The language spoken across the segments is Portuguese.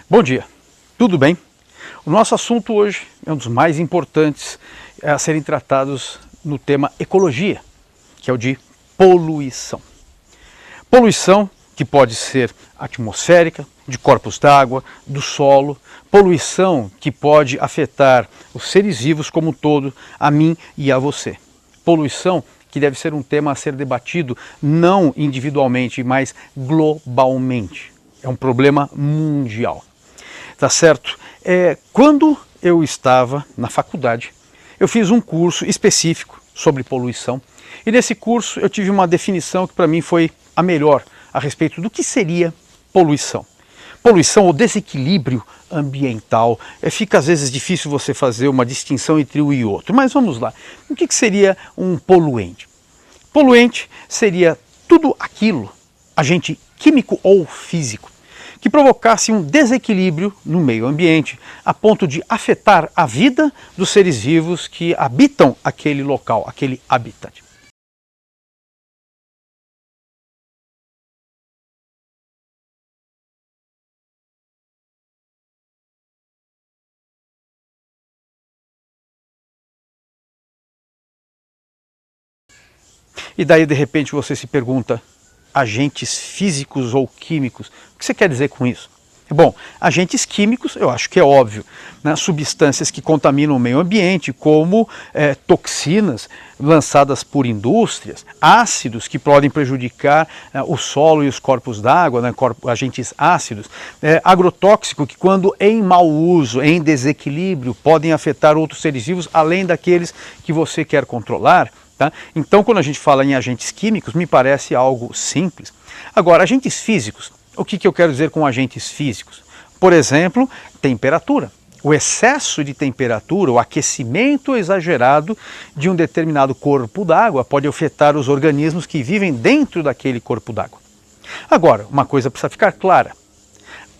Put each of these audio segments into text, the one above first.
Bom dia, tudo bem? O nosso assunto hoje é um dos mais importantes a serem tratados no tema ecologia, que é o de poluição. Poluição que pode ser atmosférica, de corpos d'água, do solo, poluição que pode afetar os seres vivos como um todo, a mim e a você. Poluição que deve ser um tema a ser debatido não individualmente, mas globalmente. É um problema mundial. Tá certo? Quando eu estava na faculdade, eu fiz um curso específico sobre poluição e nesse curso eu tive uma definição que para mim foi a melhor a respeito do que seria poluição. Poluição ou desequilíbrio ambiental. Fica às vezes difícil você fazer uma distinção entre um e outro, mas vamos lá. O que seria um poluente? Poluente seria tudo aquilo, agente químico ou físico, que provocasse um desequilíbrio no meio ambiente, a ponto de afetar a vida dos seres vivos que habitam aquele local, aquele habitat. E daí, de repente, você se pergunta, agentes físicos ou químicos, o que você quer dizer com isso? Bom, agentes químicos, eu acho que é óbvio, né? Substâncias que contaminam o meio ambiente, como toxinas lançadas por indústrias, ácidos que podem prejudicar o solo e os corpos d'água, né? Agentes ácidos, agrotóxico que quando em mau uso, em desequilíbrio, podem afetar outros seres vivos, além daqueles que você quer controlar. Tá? Então, quando a gente fala em agentes químicos, me parece algo simples. Agora, agentes físicos, o que eu quero dizer com agentes físicos? Por exemplo, temperatura. O excesso de temperatura, o aquecimento exagerado de um determinado corpo d'água pode afetar os organismos que vivem dentro daquele corpo d'água. Agora, uma coisa precisa ficar clara.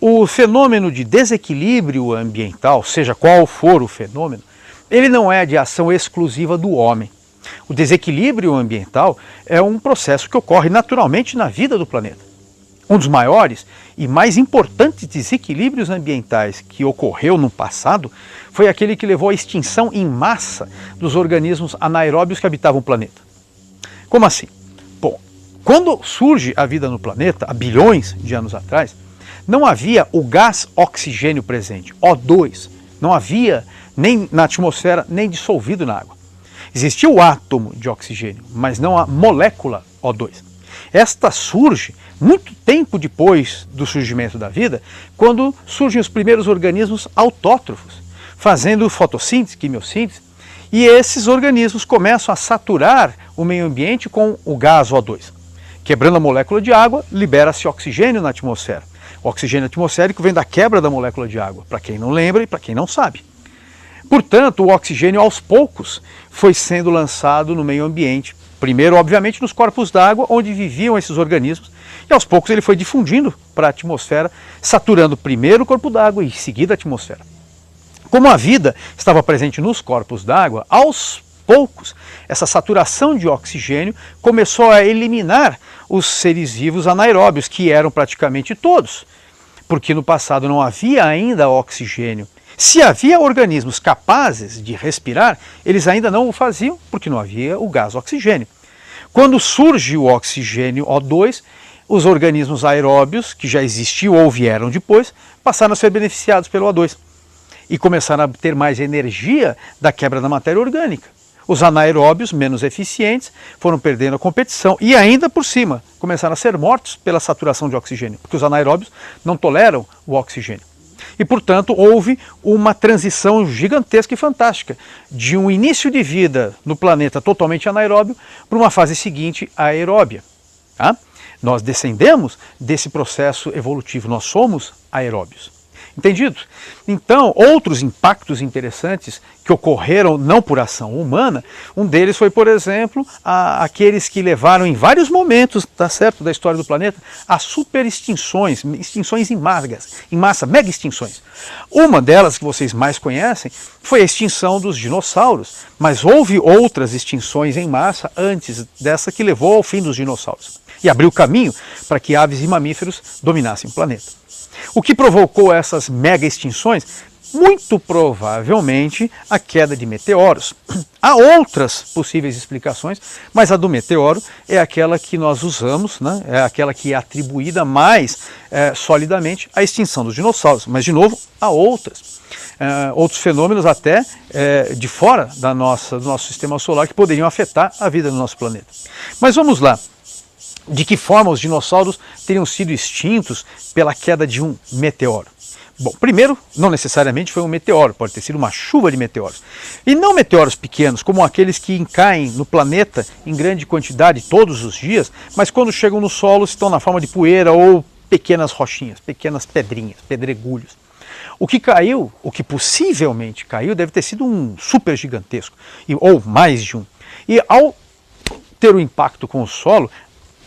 O fenômeno de desequilíbrio ambiental, seja qual for o fenômeno, ele não é de ação exclusiva do homem. O desequilíbrio ambiental é um processo que ocorre naturalmente na vida do planeta. Um dos maiores e mais importantes desequilíbrios ambientais que ocorreu no passado foi aquele que levou à extinção em massa dos organismos anaeróbios que habitavam o planeta. Como assim? Bom, quando surge a vida no planeta, há bilhões de anos atrás, não havia o gás oxigênio presente, O2, não havia nem na atmosfera, nem dissolvido na água. Existia o átomo de oxigênio, mas não a molécula O2. Esta surge muito tempo depois do surgimento da vida, quando surgem os primeiros organismos autótrofos, fazendo fotossíntese, quimiossíntese, e esses organismos começam a saturar o meio ambiente com o gás O2. Quebrando a molécula de água, libera-se oxigênio na atmosfera. O oxigênio atmosférico vem da quebra da molécula de água, para quem não lembra e para quem não sabe. Portanto, o oxigênio aos poucos foi sendo lançado no meio ambiente. Primeiro, obviamente, nos corpos d'água, onde viviam esses organismos, e aos poucos ele foi difundindo para a atmosfera, saturando primeiro o corpo d'água e em seguida a atmosfera. Como a vida estava presente nos corpos d'água, aos poucos essa saturação de oxigênio começou a eliminar os seres vivos anaeróbios, que eram praticamente todos, porque no passado não havia ainda oxigênio. Se havia organismos capazes de respirar, eles ainda não o faziam, porque não havia o gás oxigênio. Quando surge o oxigênio O2, os organismos aeróbios, que já existiam ou vieram depois, passaram a ser beneficiados pelo O2 e começaram a ter mais energia da quebra da matéria orgânica. Os anaeróbios, menos eficientes, foram perdendo a competição e ainda por cima começaram a ser mortos pela saturação de oxigênio, porque os anaeróbios não toleram o oxigênio. E, portanto, houve uma transição gigantesca e fantástica de um início de vida no planeta totalmente anaeróbio para uma fase seguinte aeróbia. Tá? Nós descendemos desse processo evolutivo, nós somos aeróbios. Entendido? Então, outros impactos interessantes que ocorreram não por ação humana, um deles foi, por exemplo, aqueles que levaram em vários momentos, tá certo, da história do planeta, a superextinções, extinções em massa, mega extinções. Uma delas que vocês mais conhecem foi a extinção dos dinossauros, mas houve outras extinções em massa antes dessa que levou ao fim dos dinossauros e abriu caminho para que aves e mamíferos dominassem o planeta. O que provocou essas mega extinções? Muito provavelmente a queda de meteoros. Há outras possíveis explicações, mas a do meteoro é aquela que nós usamos, né? É aquela que é atribuída mais solidamente à extinção dos dinossauros. Mas, de novo, há outras. Outros fenômenos até de fora do nosso sistema solar que poderiam afetar a vida do nosso planeta. Mas vamos lá. De que forma os dinossauros teriam sido extintos pela queda de um meteoro? Bom, primeiro, não necessariamente foi um meteoro, pode ter sido uma chuva de meteoros. E não meteoros pequenos, como aqueles que caem no planeta em grande quantidade todos os dias, mas quando chegam no solo estão na forma de poeira ou pequenas rochinhas, pequenas pedrinhas, pedregulhos. O que caiu, o que possivelmente caiu, deve ter sido um super gigantesco, ou mais de um. E ao ter o impacto com o solo,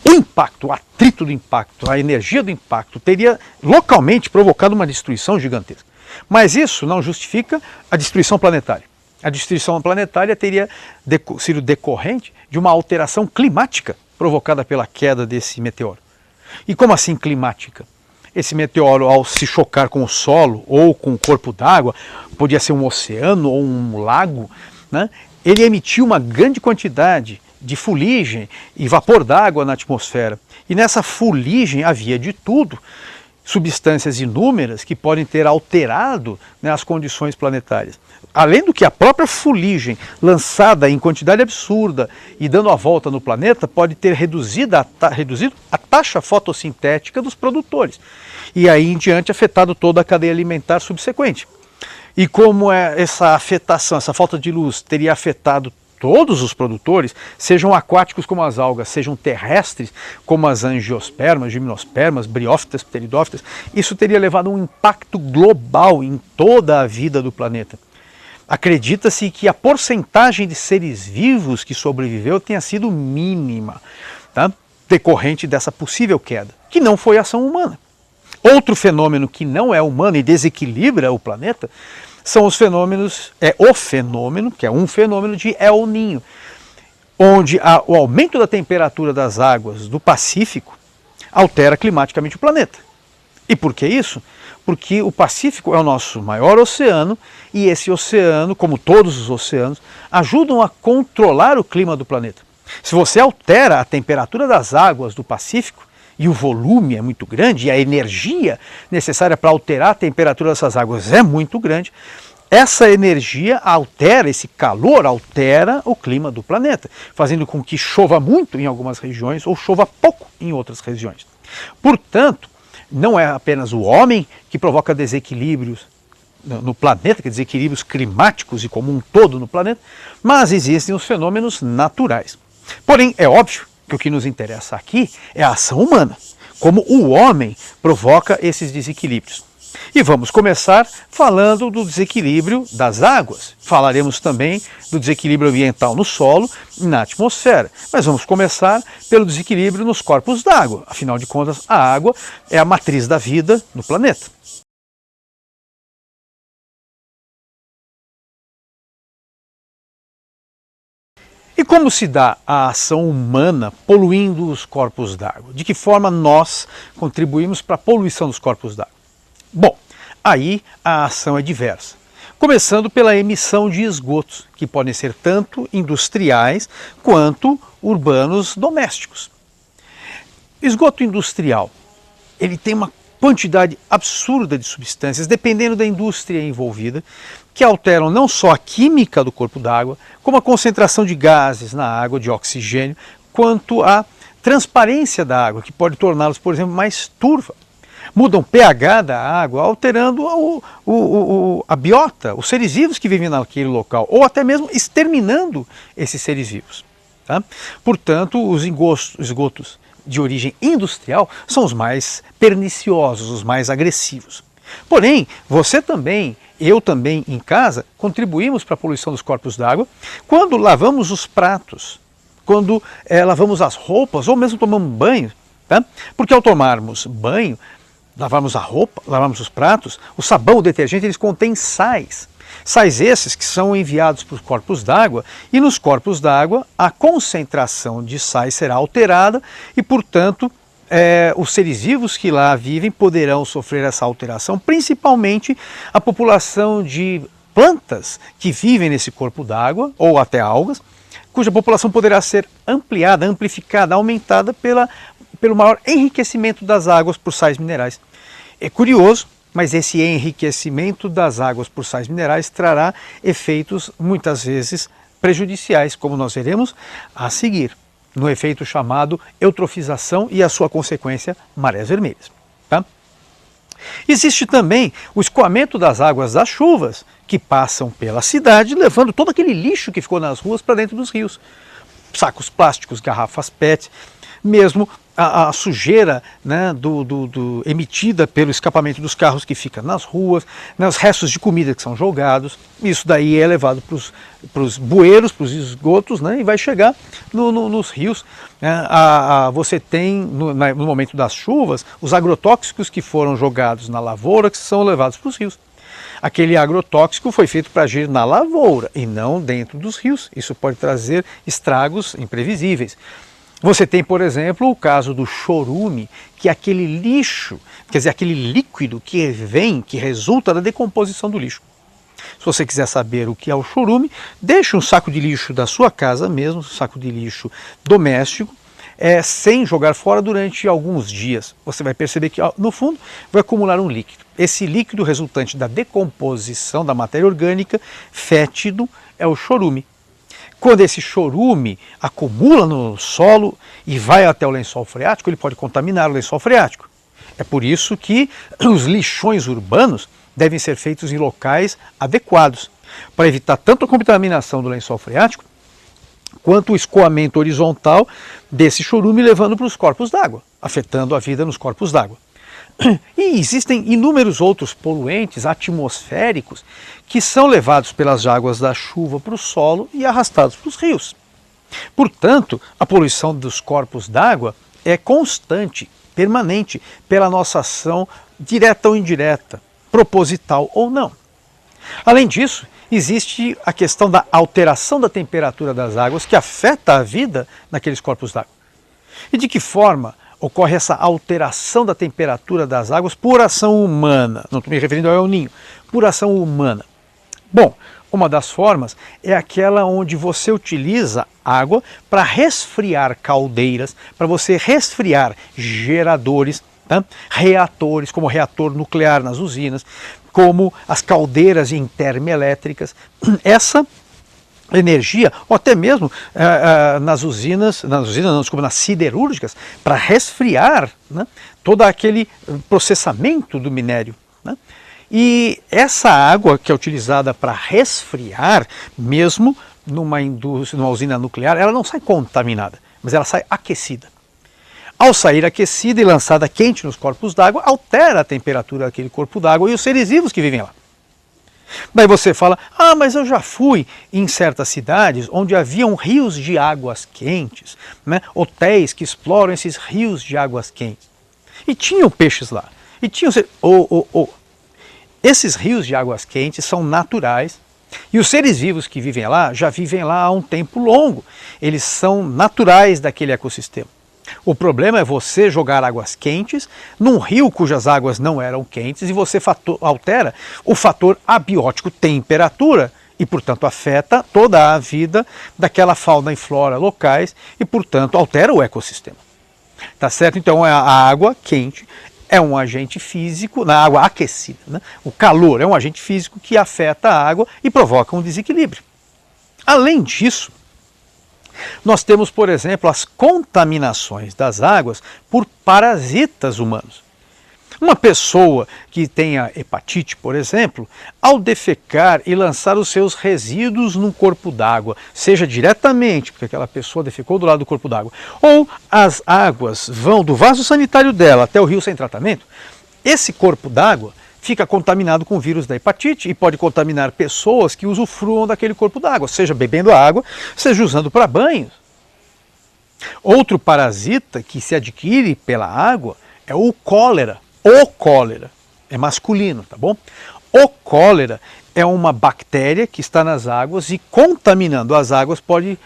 o impacto, o atrito do impacto, a energia do impacto teria localmente provocado uma destruição gigantesca. Mas isso não justifica a destruição planetária. A destruição planetária teria sido decorrente de uma alteração climática provocada pela queda desse meteoro. E como assim climática? Esse meteoro, ao se chocar com o solo ou com o corpo d'água, podia ser um oceano ou um lago, né? Ele emitiu uma grande quantidade de fuligem e vapor d'água na atmosfera. E nessa fuligem havia de tudo, substâncias inúmeras que podem ter alterado, né, as condições planetárias. Além do que a própria fuligem, lançada em quantidade absurda e dando a volta no planeta, pode ter reduzido a taxa fotossintética dos produtores. E aí em diante afetado toda a cadeia alimentar subsequente. E como essa afetação, essa falta de luz teria afetado todos os produtores, sejam aquáticos como as algas, sejam terrestres como as angiospermas, gimnospermas, briófitas, pteridófitas, isso teria levado a um impacto global em toda a vida do planeta. Acredita-se que a porcentagem de seres vivos que sobreviveu tenha sido mínima, tá? Decorrente dessa possível queda, que não foi ação humana. Outro fenômeno que não é humano e desequilibra o planeta são os fenômenos, que é um fenômeno de El Niño, onde o aumento da temperatura das águas do Pacífico altera climaticamente o planeta. E por que isso? Porque o Pacífico é o nosso maior oceano e esse oceano, como todos os oceanos, ajudam a controlar o clima do planeta. Se você altera a temperatura das águas do Pacífico, e o volume é muito grande, e a energia necessária para alterar a temperatura dessas águas é muito grande, essa energia altera, esse calor altera o clima do planeta, fazendo com que chova muito em algumas regiões ou chova pouco em outras regiões. Portanto, não é apenas o homem que provoca desequilíbrios no planeta, desequilíbrios climáticos e como um todo no planeta, mas existem os fenômenos naturais. Porém, é óbvio que o que nos interessa aqui é a ação humana, como o homem provoca esses desequilíbrios. E vamos começar falando do desequilíbrio das águas. Falaremos também do desequilíbrio ambiental no solo e na atmosfera. Mas vamos começar pelo desequilíbrio nos corpos d'água. Afinal de contas, a água é a matriz da vida no planeta. E como se dá a ação humana poluindo os corpos d'água? De que forma nós contribuímos para a poluição dos corpos d'água? Bom, aí a ação é diversa. Começando pela emissão de esgotos, que podem ser tanto industriais quanto urbanos domésticos. Esgoto industrial, ele tem uma quantidade absurda de substâncias, dependendo da indústria envolvida, que alteram não só a química do corpo d'água, como a concentração de gases na água, de oxigênio, quanto a transparência da água, que pode torná-los, por exemplo, mais turva. Mudam o pH da água, alterando a biota, os seres vivos que vivem naquele local, ou até mesmo exterminando esses seres vivos. Tá? Portanto, os esgotos de origem industrial são os mais perniciosos, os mais agressivos. Porém, você também, eu também em casa, contribuímos para a poluição dos corpos d'água quando lavamos os pratos, quando lavamos as roupas ou mesmo tomamos banho. Tá? Porque ao tomarmos banho, lavarmos a roupa, lavarmos os pratos, o sabão, o detergente, eles contêm sais. Sais esses que são enviados para os corpos d'água e nos corpos d'água a concentração de sais será alterada e, portanto, os seres vivos que lá vivem poderão sofrer essa alteração, principalmente a população de plantas que vivem nesse corpo d'água, ou até algas, cuja população poderá ser ampliada, amplificada, aumentada pelo maior enriquecimento das águas por sais minerais. É curioso, mas esse enriquecimento das águas por sais minerais trará efeitos muitas vezes prejudiciais, como nós veremos a seguir, no efeito chamado eutrofização e a sua consequência, marés vermelhas. Tá? Existe também o escoamento das águas das chuvas, que passam pela cidade, levando todo aquele lixo que ficou nas ruas para dentro dos rios. Sacos plásticos, garrafas PET, mesmo a sujeira, né, emitida pelo escapamento dos carros que fica nas ruas, né, os restos de comida que são jogados, isso daí é levado para os bueiros, para os esgotos, né, e vai chegar nos rios. Você tem, no momento das chuvas, os agrotóxicos que foram jogados na lavoura que são levados para os rios. Aquele agrotóxico foi feito para agir na lavoura e não dentro dos rios. Isso pode trazer estragos imprevisíveis. Você tem, por exemplo, o caso do chorume, que é aquele lixo, quer dizer, aquele líquido que resulta da decomposição do lixo. Se você quiser saber o que é o chorume, deixe um saco de lixo da sua casa mesmo, um saco de lixo doméstico, sem jogar fora durante alguns dias. Você vai perceber que, no fundo, vai acumular um líquido. Esse líquido resultante da decomposição da matéria orgânica, fétido, é o chorume. Quando esse chorume acumula no solo e vai até o lençol freático, ele pode contaminar o lençol freático. É por isso que os lixões urbanos devem ser feitos em locais adequados, para evitar tanto a contaminação do lençol freático, quanto o escoamento horizontal desse chorume levando para os corpos d'água, afetando a vida nos corpos d'água. E existem inúmeros outros poluentes atmosféricos que são levados pelas águas da chuva para o solo e arrastados para os rios. Portanto, a poluição dos corpos d'água é constante, permanente, pela nossa ação direta ou indireta, proposital ou não. Além disso, existe a questão da alteração da temperatura das águas que afeta a vida naqueles corpos d'água. E de que forma ocorre essa alteração da temperatura das águas por ação humana? Não estou me referindo ao El Niño, por ação humana. Bom, uma das formas é aquela onde você utiliza água para resfriar caldeiras, para você resfriar geradores, tá? Reatores, como reator nuclear nas usinas, como as caldeiras em termoelétricas. Essa energia, ou até mesmo nas siderúrgicas, para resfriar, né, todo aquele processamento do minério. Né? E essa água que é utilizada para resfriar, mesmo numa indústria, numa usina nuclear, ela não sai contaminada, mas ela sai aquecida. Ao sair aquecida e lançada quente nos corpos d'água, altera a temperatura daquele corpo d'água e os seres vivos que vivem lá. Daí você fala, mas eu já fui em certas cidades onde haviam rios de águas quentes, né? Hotéis que exploram esses rios de águas quentes. E tinham peixes lá. E tinham... Esses rios de águas quentes são naturais e os seres vivos que vivem lá já vivem lá há um tempo longo. Eles são naturais daquele ecossistema. O problema é você jogar águas quentes num rio cujas águas não eram quentes e você altera o fator abiótico temperatura e, portanto, afeta toda a vida daquela fauna e flora locais e, portanto, altera o ecossistema. Tá certo? Então, a água quente é um agente físico, na água aquecida, né? O calor é um agente físico que afeta a água e provoca um desequilíbrio. Além disso, nós temos, por exemplo, as contaminações das águas por parasitas humanos. Uma pessoa que tenha hepatite, por exemplo, ao defecar e lançar os seus resíduos num corpo d'água, seja diretamente, porque aquela pessoa defecou do lado do corpo d'água, ou as águas vão do vaso sanitário dela até o rio sem tratamento, esse corpo d'água fica contaminado com o vírus da hepatite e pode contaminar pessoas que usufruam daquele corpo d'água, seja bebendo água, seja usando para banhos. Outro parasita que se adquire pela água é o cólera. O cólera é masculino, tá bom? O cólera é uma bactéria que está nas águas e, contaminando as águas, pode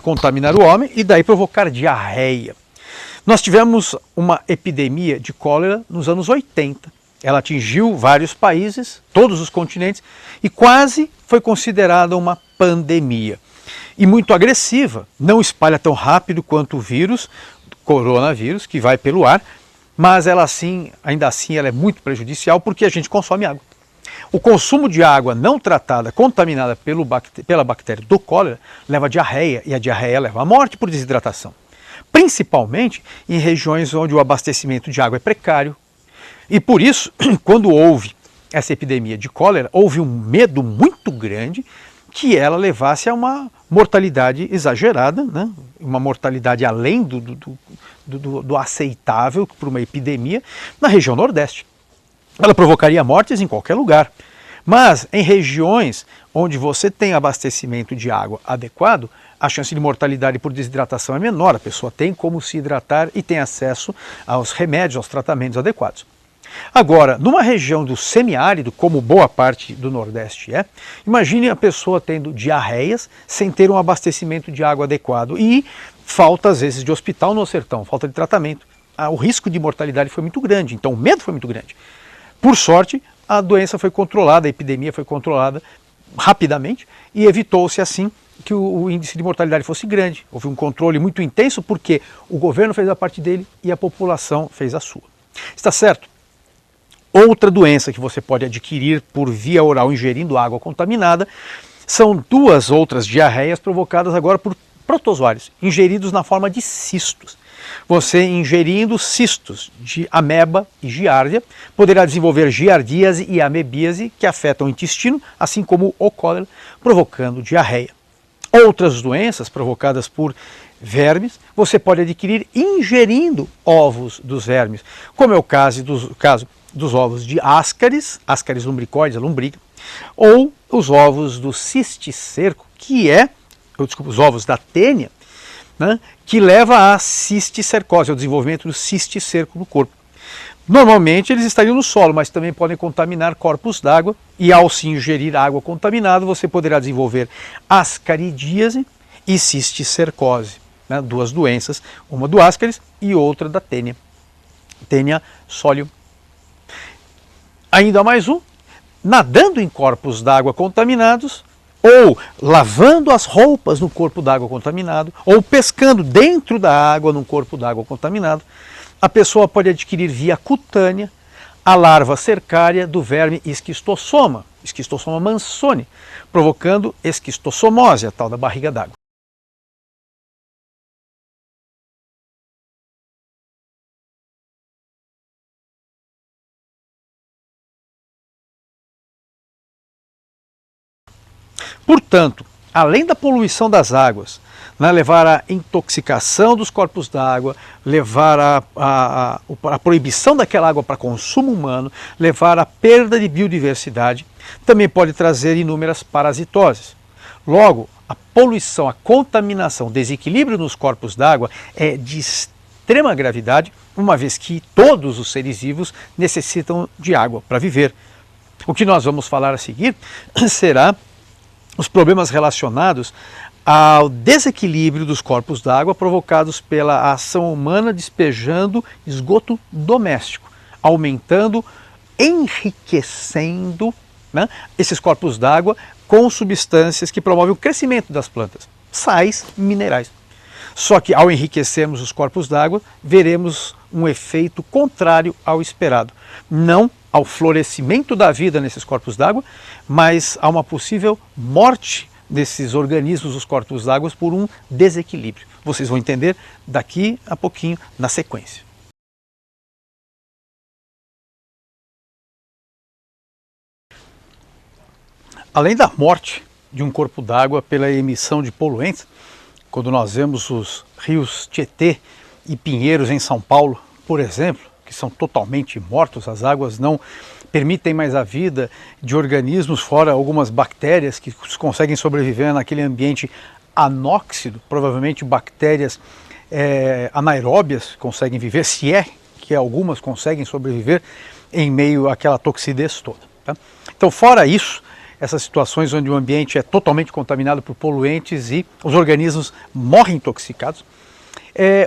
contaminar o homem e daí provocar diarreia. Nós tivemos uma epidemia de cólera nos anos 80. Ela atingiu vários países, todos os continentes, e quase foi considerada uma pandemia. E muito agressiva, não espalha tão rápido quanto o vírus, coronavírus, que vai pelo ar, mas ela ainda assim ela é muito prejudicial porque a gente consome água. O consumo de água não tratada, contaminada pela bactéria do cólera, leva a diarreia, e a diarreia leva à morte por desidratação. Principalmente em regiões onde o abastecimento de água é precário. E por isso, quando houve essa epidemia de cólera, houve um medo muito grande que ela levasse a uma mortalidade exagerada, né? Uma mortalidade além do aceitável para uma epidemia na região Nordeste. Ela provocaria mortes em qualquer lugar, mas em regiões onde você tem abastecimento de água adequado, a chance de mortalidade por desidratação é menor, a pessoa tem como se hidratar e tem acesso aos remédios, aos tratamentos adequados. Agora, numa região do semiárido, como boa parte do Nordeste é, imagine a pessoa tendo diarreias sem ter um abastecimento de água adequado e falta, às vezes, de hospital no sertão, falta de tratamento. O risco de mortalidade foi muito grande, então o medo foi muito grande. Por sorte, a doença foi controlada, a epidemia foi controlada rapidamente e evitou-se assim que o índice de mortalidade fosse grande. Houve um controle muito intenso porque o governo fez a parte dele e a população fez a sua. Está certo? Outra doença que você pode adquirir por via oral ingerindo água contaminada são duas outras diarreias provocadas agora por protozoários, ingeridos na forma de cistos. Você ingerindo cistos de ameba e giardia poderá desenvolver giardíase e amebíase que afetam o intestino, assim como o cólera, provocando diarreia. Outras doenças provocadas por vermes você pode adquirir ingerindo ovos dos vermes, como é o caso dos ovos de Ascaris lumbricoides, a lombriga, ou os ovos do cisticerco, os ovos da tênia, né, que leva à cisticercose, ao desenvolvimento do cisticerco no corpo. Normalmente eles estariam no solo, mas também podem contaminar corpos d'água e ao se ingerir água contaminada você poderá desenvolver ascaridíase e cisticercose, né, duas doenças, uma do Ascaris e outra da tênia solium. Ainda mais um, nadando em corpos d'água contaminados, ou lavando as roupas no corpo d'água contaminado, ou pescando dentro da água num corpo d'água contaminado, a pessoa pode adquirir via cutânea a larva cercária do verme Esquistossoma mansoni, provocando esquistossomose, a tal da barriga d'água. Portanto, além da poluição das águas, né, levar à intoxicação dos corpos d'água, levar à proibição daquela água para consumo humano, levar à perda de biodiversidade, também pode trazer inúmeras parasitoses. Logo, a poluição, a contaminação, o desequilíbrio nos corpos d'água é de extrema gravidade, uma vez que todos os seres vivos necessitam de água para viver. O que nós vamos falar a seguir será os problemas relacionados ao desequilíbrio dos corpos d'água provocados pela ação humana despejando esgoto doméstico, aumentando, enriquecendo, né, esses corpos d'água com substâncias que promovem o crescimento das plantas, sais minerais. Só que ao enriquecermos os corpos d'água, veremos um efeito contrário ao esperado. Não ao florescimento da vida nesses corpos d'água, mas a uma possível morte desses organismos, os corpos d'água, por um desequilíbrio. Vocês vão entender daqui a pouquinho na sequência. Além da morte de um corpo d'água pela emissão de poluentes, quando nós vemos os rios Tietê e Pinheiros em São Paulo, por exemplo, que são totalmente mortos, as águas não permitem mais a vida de organismos, fora algumas bactérias que conseguem sobreviver naquele ambiente anóxido, provavelmente bactérias anaeróbias conseguem viver, se é que algumas conseguem sobreviver em meio àquela toxidez toda. Tá? Então, fora isso, essas situações onde o ambiente é totalmente contaminado por poluentes e os organismos morrem intoxicados,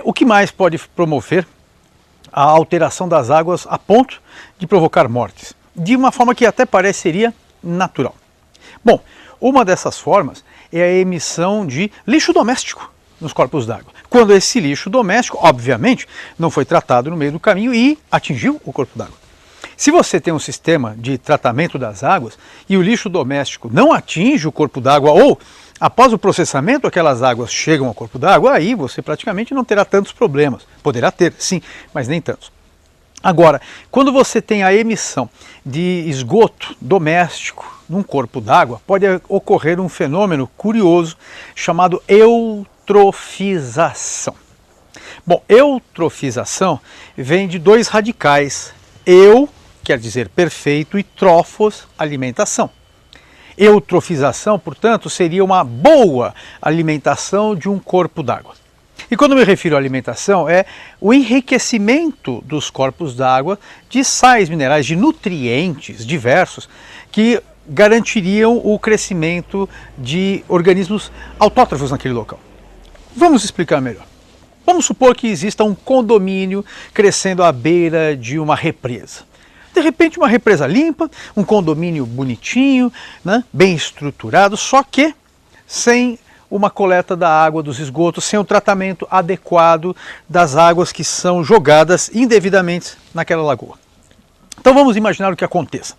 O que mais pode promover a alteração das águas a ponto de provocar mortes? De uma forma que até pareceria natural. Bom, uma dessas formas é a emissão de lixo doméstico nos corpos d'água. Quando esse lixo doméstico, obviamente, não foi tratado no meio do caminho e atingiu o corpo d'água. Se você tem um sistema de tratamento das águas e o lixo doméstico não atinge o corpo d'água ou após o processamento aquelas águas chegam ao corpo d'água, aí você praticamente não terá tantos problemas. Poderá ter, sim, mas nem tantos. Agora, quando você tem a emissão de esgoto doméstico num corpo d'água, pode ocorrer um fenômeno curioso chamado eutrofização. Bom, eutrofização vem de dois radicais. Eu quer dizer perfeito e trofos, alimentação. Eutrofização, portanto, seria uma boa alimentação de um corpo d'água. E quando me refiro à alimentação, é o enriquecimento dos corpos d'água de sais minerais, de nutrientes diversos que garantiriam o crescimento de organismos autótrofos naquele local. Vamos explicar melhor. Vamos supor que exista um condomínio crescendo à beira de uma represa. De repente, uma represa limpa, um condomínio bonitinho, né, bem estruturado, só que sem uma coleta da água dos esgotos, sem o tratamento adequado das águas que são jogadas indevidamente naquela lagoa. Então vamos imaginar o que aconteça.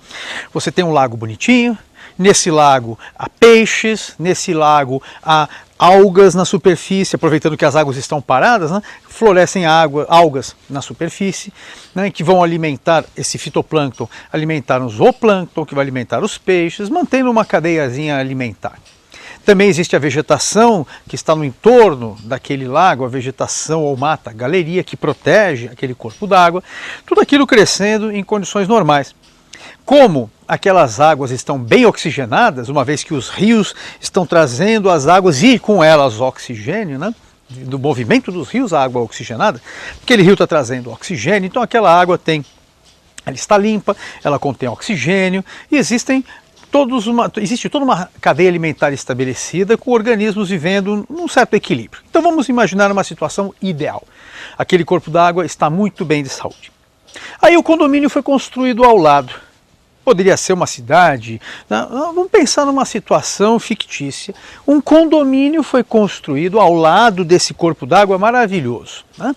Você tem um lago bonitinho, nesse lago há peixes, nesse lago há algas na superfície, aproveitando que as águas estão paradas, né, florescem algas na superfície, né, que vão alimentar esse fitoplâncton, alimentar o zooplâncton, que vai alimentar os peixes, mantendo uma cadeiazinha alimentar. Também existe a vegetação que está no entorno daquele lago, a vegetação ou mata, galeria, que protege aquele corpo d'água, tudo aquilo crescendo em condições normais. Como aquelas águas estão bem oxigenadas, uma vez que os rios estão trazendo as águas e com elas oxigênio, né? Do movimento dos rios, a água oxigenada, aquele rio está trazendo oxigênio, então aquela água ela está limpa, ela contém oxigênio e existe toda uma cadeia alimentar estabelecida com organismos vivendo num certo equilíbrio. Então vamos imaginar uma situação ideal. Aquele corpo d'água está muito bem de saúde. Aí o condomínio foi construído ao lado. Poderia ser uma cidade, vamos pensar numa situação fictícia. Um condomínio foi construído ao lado desse corpo d'água maravilhoso, né?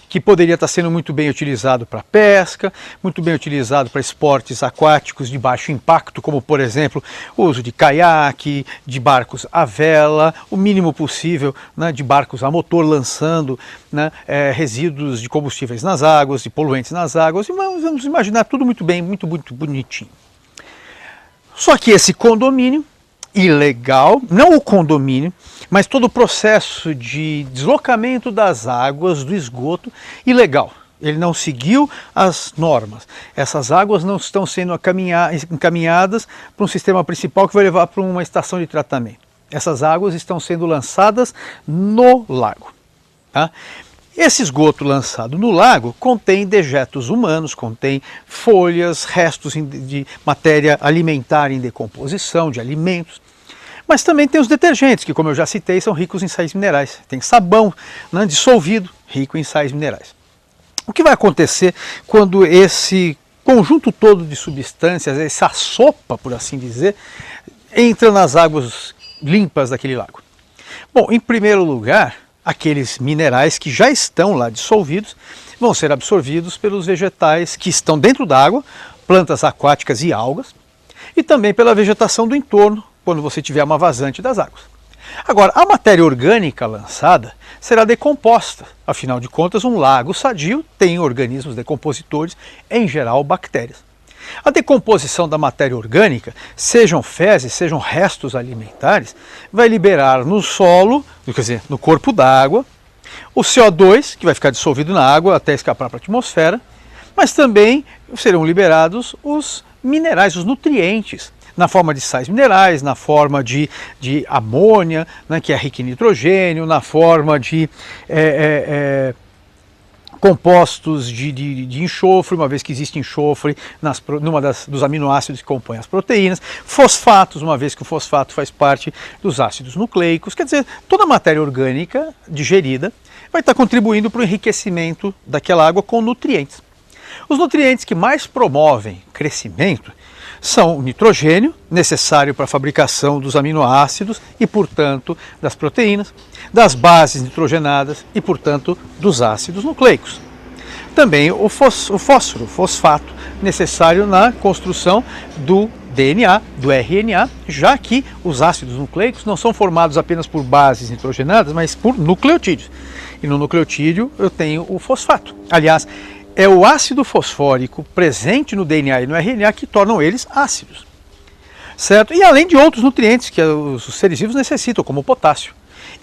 Que poderia estar sendo muito bem utilizado para pesca, muito bem utilizado para esportes aquáticos de baixo impacto, como por exemplo o uso de caiaque, de barcos à vela, o mínimo possível, né, de barcos a motor lançando, né, resíduos de combustíveis nas águas, de poluentes nas águas, e vamos imaginar tudo muito bem, muito bonitinho. Só que esse condomínio ilegal, não o condomínio, mas todo o processo de deslocamento das águas, do esgoto, ilegal. Ele não seguiu as normas. Essas águas não estão sendo encaminhadas para um sistema principal que vai levar para uma estação de tratamento. Essas águas estão sendo lançadas no lago. Tá? Esse esgoto lançado no lago contém dejetos humanos, contém folhas, restos de matéria alimentar em decomposição, de alimentos. Mas também tem os detergentes, que como eu já citei, são ricos em sais minerais. Tem sabão, né, dissolvido, rico em sais minerais. O que vai acontecer quando esse conjunto todo de substâncias, essa sopa, por assim dizer, entra nas águas limpas daquele lago? Bom, em primeiro lugar, aqueles minerais que já estão lá dissolvidos vão ser absorvidos pelos vegetais que estão dentro d'água, plantas aquáticas e algas, e também pela vegetação do entorno, quando você tiver uma vazante das águas. Agora, a matéria orgânica lançada será decomposta. Afinal de contas, um lago sadio tem organismos decompositores, em geral bactérias. A decomposição da matéria orgânica, sejam fezes, sejam restos alimentares, vai liberar no solo, quer dizer, no corpo d'água, o CO2, que vai ficar dissolvido na água até escapar para a atmosfera, mas também serão liberados os minerais, os nutrientes, na forma de sais minerais, na forma de amônia, né, que é rica em nitrogênio, na forma de compostos de enxofre, uma vez que existe enxofre dos aminoácidos que compõem as proteínas, fosfatos, uma vez que o fosfato faz parte dos ácidos nucleicos, quer dizer, toda a matéria orgânica digerida vai estar contribuindo para o enriquecimento daquela água com nutrientes. Os nutrientes que mais promovem crescimento são o nitrogênio, necessário para a fabricação dos aminoácidos e, portanto, das proteínas, das bases nitrogenadas e, portanto, dos ácidos nucleicos. Também o fósforo, fosfato, necessário na construção do DNA, do RNA, já que os ácidos nucleicos não são formados apenas por bases nitrogenadas, mas por nucleotídeos. E no nucleotídeo eu tenho o fosfato. Aliás, é o ácido fosfórico presente no DNA e no RNA que tornam eles ácidos. Certo? E além de outros nutrientes que os seres vivos necessitam, como o potássio.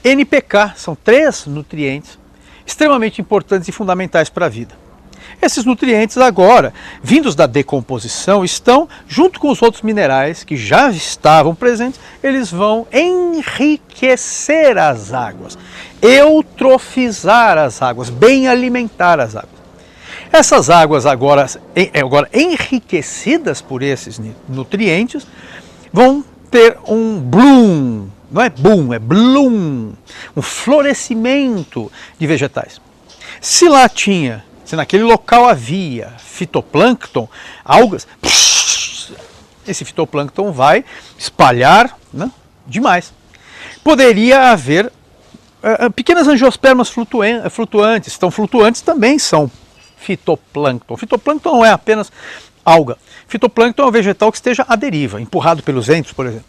NPK são 3 nutrientes extremamente importantes e fundamentais para a vida. Esses nutrientes agora, vindos da decomposição, estão, junto com os outros minerais que já estavam presentes, eles vão enriquecer as águas, eutrofizar as águas, bem alimentar as águas. Essas águas agora enriquecidas por esses nutrientes vão ter um bloom, não é boom, é bloom, um florescimento de vegetais. Se naquele local havia fitoplâncton, algas, esse fitoplâncton vai espalhar, né, demais. Poderia haver pequenas angiospermas flutuantes. Então, flutuantes também são fitoplâncton. Fitoplâncton não é apenas alga. Fitoplâncton é um vegetal que esteja à deriva, empurrado pelos ventos, por exemplo.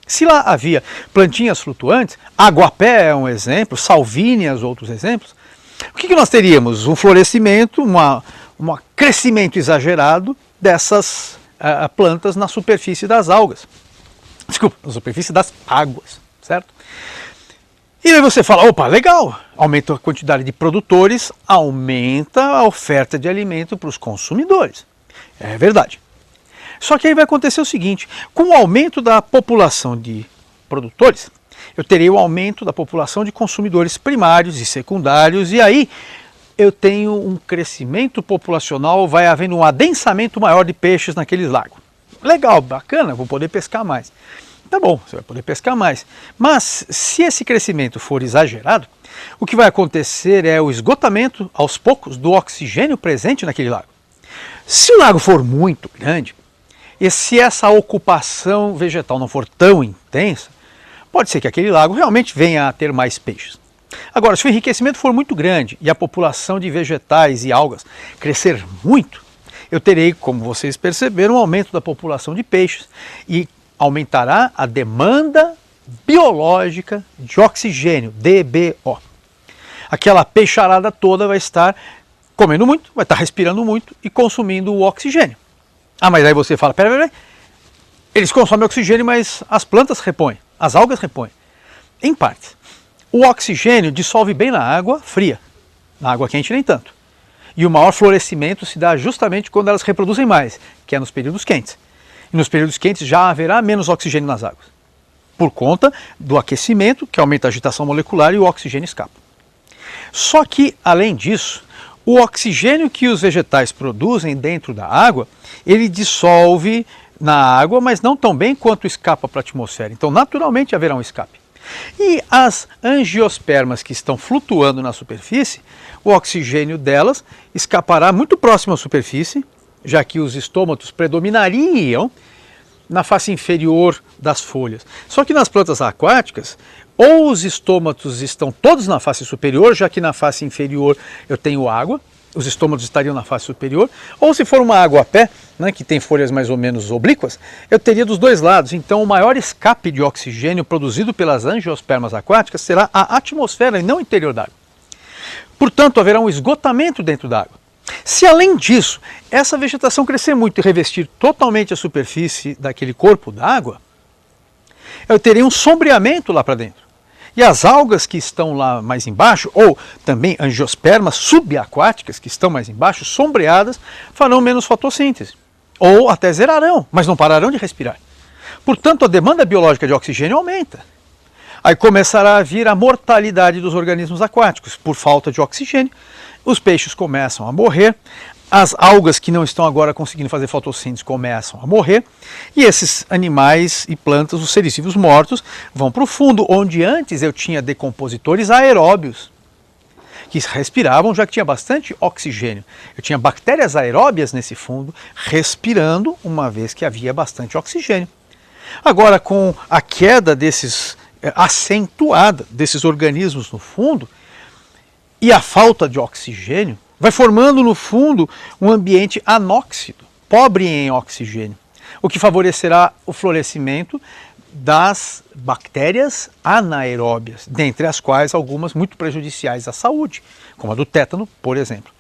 Se lá havia plantinhas flutuantes, aguapé é um exemplo, salvíneas, outros exemplos, o que nós teríamos? Um florescimento, um crescimento exagerado dessas plantas na superfície das algas. Desculpa, na superfície das águas, certo? E aí você fala, opa, legal, aumenta a quantidade de produtores, aumenta a oferta de alimento para os consumidores. É verdade. Só que aí vai acontecer o seguinte, com o aumento da população de produtores, eu terei o aumento da população de consumidores primários e secundários, e aí eu tenho um crescimento populacional, vai havendo um adensamento maior de peixes naquele lago. Legal, bacana, vou poder pescar mais. Tá bom, você vai poder pescar mais. Mas se esse crescimento for exagerado, o que vai acontecer é o esgotamento, aos poucos, do oxigênio presente naquele lago. Se o lago for muito grande, e se essa ocupação vegetal não for tão intensa, pode ser que aquele lago realmente venha a ter mais peixes. Agora, se o enriquecimento for muito grande e a população de vegetais e algas crescer muito, eu terei, como vocês perceberam, um aumento da população de peixes e aumentará a demanda biológica de oxigênio, DBO. Aquela peixarada toda vai estar comendo muito, vai estar respirando muito e consumindo o oxigênio. Ah, mas aí você fala, peraí, eles consomem oxigênio, mas as plantas repõem, as algas repõem. Em parte. O oxigênio dissolve bem na água fria, na água quente nem tanto. E o maior florescimento se dá justamente quando elas reproduzem mais, que é nos períodos quentes. E nos períodos quentes já haverá menos oxigênio nas águas, por conta do aquecimento, que aumenta a agitação molecular e o oxigênio escapa. Só que, além disso, o oxigênio que os vegetais produzem dentro da água, ele dissolve na água, mas não tão bem quanto escapa para a atmosfera. Então, naturalmente, haverá um escape. E as angiospermas que estão flutuando na superfície, o oxigênio delas escapará muito próximo à superfície, já que os estômatos predominariam na face inferior das folhas. Só que nas plantas aquáticas, ou os estômatos estão todos na face superior, já que na face inferior eu tenho água, os estômatos estariam na face superior, ou se for uma aguapé, né, que tem folhas mais ou menos oblíquas, eu teria dos dois lados. Então o maior escape de oxigênio produzido pelas angiospermas aquáticas será a atmosfera e não o interior da água. Portanto, haverá um esgotamento dentro da água. Se além disso, essa vegetação crescer muito e revestir totalmente a superfície daquele corpo d'água, eu terei um sombreamento lá para dentro. E as algas que estão lá mais embaixo, ou também angiospermas subaquáticas que estão mais embaixo, sombreadas, farão menos fotossíntese. Ou até zerarão, mas não pararão de respirar. Portanto, a demanda biológica de oxigênio aumenta. Aí começará a vir a mortalidade dos organismos aquáticos por falta de oxigênio os peixes começam a morrer, as algas que não estão agora conseguindo fazer fotossíntese começam a morrer, e esses animais e plantas, os seres vivos mortos, vão para o fundo, onde antes eu tinha decompositores aeróbios, que respiravam, já que tinha bastante oxigênio. Eu tinha bactérias aeróbias nesse fundo, respirando, uma vez que havia bastante oxigênio. Agora, com a queda acentuada desses organismos no fundo, e a falta de oxigênio, vai formando no fundo um ambiente anóxido, pobre em oxigênio, o que favorecerá o florescimento das bactérias anaeróbias, dentre as quais algumas muito prejudiciais à saúde, como a do tétano, por exemplo.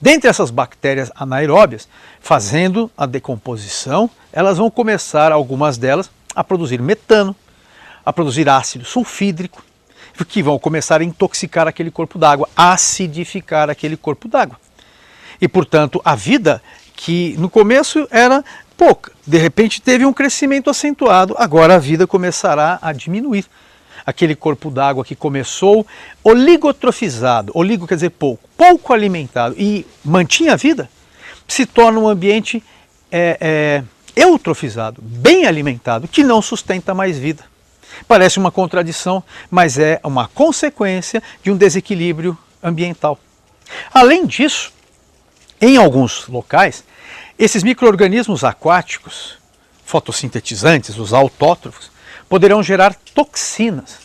Dentre essas bactérias anaeróbias, fazendo a decomposição, elas vão começar, algumas delas, a produzir metano, a produzir ácido sulfídrico, que vão começar a intoxicar aquele corpo d'água, acidificar aquele corpo d'água. E, portanto, a vida, que no começo era pouca, de repente teve um crescimento acentuado, agora a vida começará a diminuir. Aquele corpo d'água que começou oligotrofizado, oligo quer dizer pouco, pouco alimentado e mantinha a vida, se torna um ambiente eutrofizado, bem alimentado, que não sustenta mais vida. Parece uma contradição, mas é uma consequência de um desequilíbrio ambiental. Além disso, em alguns locais, esses micro-organismos aquáticos, fotossintetizantes, os autótrofos, poderão gerar toxinas.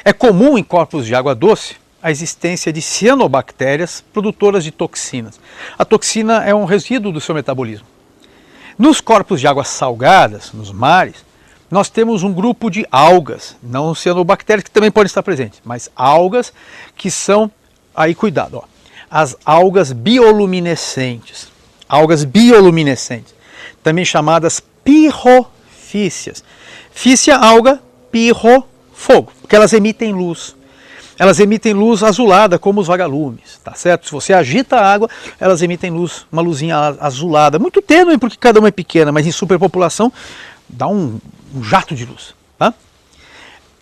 É comum em corpos de água doce a existência de cianobactérias produtoras de toxinas. A toxina é um resíduo do seu metabolismo. Nos corpos de águas salgadas, nos mares, nós temos um grupo de algas, não cianobactérias que também podem estar presentes, mas algas que são, aí cuidado, ó, as algas bioluminescentes. Algas bioluminescentes, também chamadas pirrofícias. Fícia, alga, pirro, fogo, porque elas emitem luz. Elas emitem luz azulada, como os vagalumes, tá certo? Se você agita a água, elas emitem luz, uma luzinha azulada, muito tênue, porque cada uma é pequena, mas em superpopulação dá um jato de luz. Tá?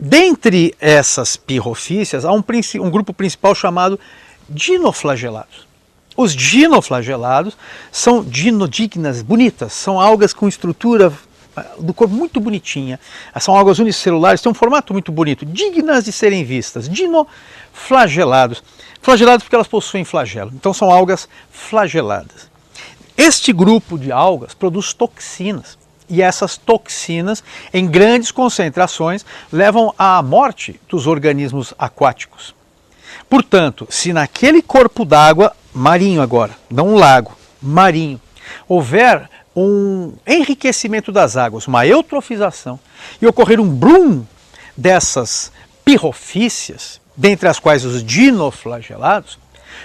Dentre essas pirrofícias, há um grupo principal chamado dinoflagelados. Os dinoflagelados são dinodignas, bonitas, são algas com estrutura do corpo muito bonitinha, são algas unicelulares, têm um formato muito bonito, dignas de serem vistas, dinoflagelados. Flagelados porque elas possuem flagelo, então são algas flageladas. Este grupo de algas produz toxinas, e essas toxinas, em grandes concentrações, levam à morte dos organismos aquáticos. Portanto, se naquele corpo d'água, marinho agora, não um lago, marinho, houver um enriquecimento das águas, uma eutrofização, e ocorrer um boom dessas pirrofícias, dentre as quais os dinoflagelados,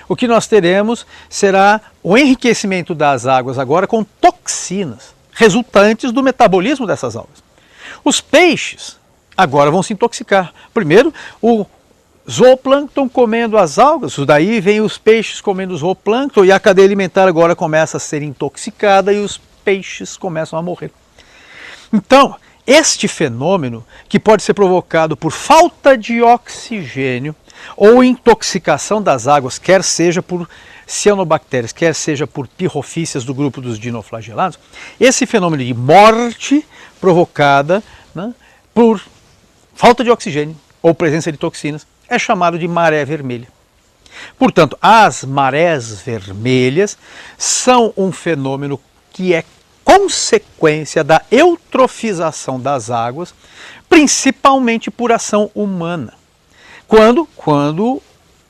o que nós teremos será o enriquecimento das águas agora com toxinas, resultantes do metabolismo dessas algas. Os peixes agora vão se intoxicar. Primeiro, o zooplâncton comendo as algas, daí vem os peixes comendo o zooplâncton e a cadeia alimentar agora começa a ser intoxicada e os peixes começam a morrer. Então, este fenômeno, que pode ser provocado por falta de oxigênio ou intoxicação das águas, quer seja por cianobactérias, quer seja por pirrofícias do grupo dos dinoflagelados, esse fenômeno de morte provocada, né, por falta de oxigênio ou presença de toxinas é chamado de maré vermelha. Portanto, as marés vermelhas são um fenômeno que é consequência da eutrofização das águas, principalmente por ação humana. Quando